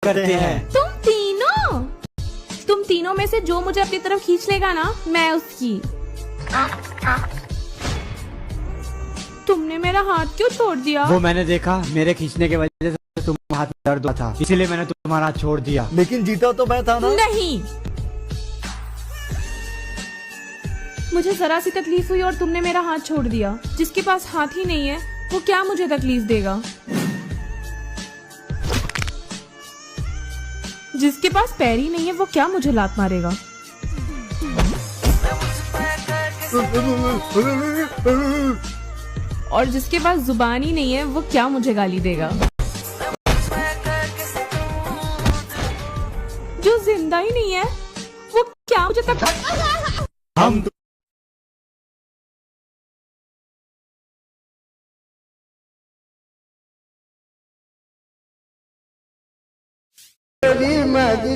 करते हैं। तुम तीनों में से जो मुझे अपनी तरफ खींच लेगा ना, मैं उसकी। तुमने मेरा हाथ क्यों छोड़ दिया? वो मैंने देखा, मेरे खींचने की वजह से तुम हाथ में दर्द हुआ था, इसीलिए मैंने तुम्हारा हाथ छोड़ दिया। लेकिन जीता तो मैं था ना। नहीं, मुझे जरा सी तकलीफ हुई और तुमने मेरा हाथ छोड़ दिया। जिसके पास हाथ ही नहीं है वो क्या मुझे तकलीफ देगा? जिसके पास पैर ही नहीं है वो क्या मुझे लात मारेगा? और जिसके पास जुबान ही नहीं है वो क्या मुझे गाली देगा? जो जिंदा ही नहीं है वो क्या मुझे हम Madi